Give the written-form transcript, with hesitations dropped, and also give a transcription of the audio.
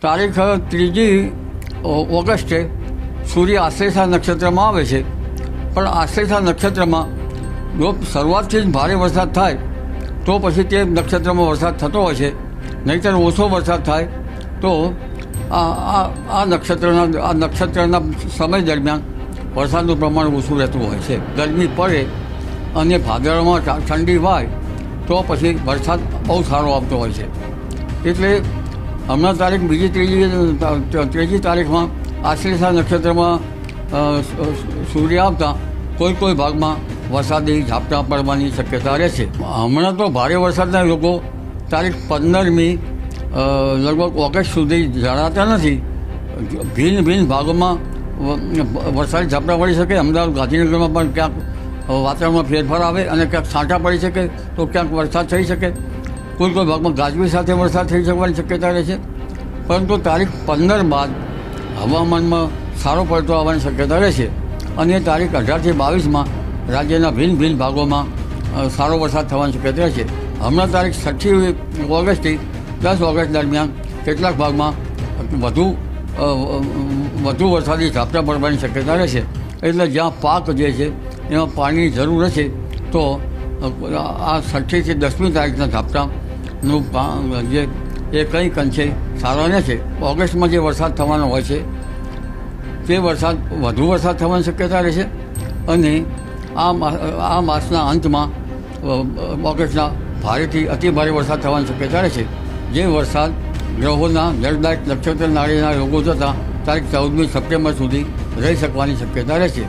તારીખ 3 ઓગસ્ટે સૂર્ય આશ્લેષા નક્ષત્રમાં આવે છે, પણ આશ્લેષા નક્ષત્રમાં જો શરૂઆતથી જ ભારે વરસાદ થાય તો પછી તે નક્ષત્રમાં વરસાદ થતો હોય છે, નહીંતર ઓછો વરસાદ થાય તો આ નક્ષત્રના સમય દરમિયાન વરસાદનું પ્રમાણ ઓછું રહેતું હોય છે. ગરમી પડે અને ભાદરવામાં ઠંડી વાય તો પછી વરસાદ બહુ સારો આવતો હોય છે. એટલે હમણાં તારીખ ત્રીજી તારીખમાં આશ્લેષા નક્ષત્રમાં સૂર્ય આવતા કોઈ ભાગમાં વરસાદી ઝાપટા પડવાની શક્યતા રહે છે. હમણાં તો ભારે વરસાદના લોકો તારીખ 15મી લગભગ ઓગસ્ટ સુધી જણાતા નથી. ભિન્ન ભાગોમાં વરસાદી ઝાપટા પડી શકે. અમદાવાદ ગાંધીનગરમાં પણ ક્યાંક વાતાવરણમાં ફેરફાર આવે અને ક્યાંક છાંટા પડી શકે તો ક્યાંક વરસાદ થઈ શકે. કોઈ ભાગમાં ગાજવી સાથે વરસાદ થઈ શકવાની શક્યતા રહે છે. પરંતુ તારીખ 15 બાદ હવામાનમાં સારો પડતો આવવાની શક્યતા રહે છે અને તારીખ 18થી 22માં રાજ્યના ભિન્ન ભાગોમાં સારો વરસાદ થવાની શક્યતા રહે છે. હમણાં તારીખ 6 ઓગસ્ટથી 10 ઓગસ્ટ દરમિયાન કેટલાક ભાગમાં વધુ વરસાદી ઝાપટા પડવાની શક્યતા રહે છે. એટલે જ્યાં પાક જે છે એમાં પાણીની જરૂર હશે તો આ 6થી 10મી તારીખના ઝાપટાનું જે એ કંઈક અંશે સારા રહે છે. ઓગસ્ટમાં જે વરસાદ થવાનો હોય છે તે વધુ વરસાદ થવાની શક્યતા રહે છે અને આ માસના અંતમાં ઓગસ્ટના ભારેથી અતિ ભારે વરસાદ થવાની શક્યતા રહે છે. જે વરસાદ ગ્રહોના જળદાયક નક્ષત્ર નાળીના યોગો થતાં તારીખ 14મી સપ્ટેમ્બર સુધી રહી શકવાની શક્યતા રહે છે.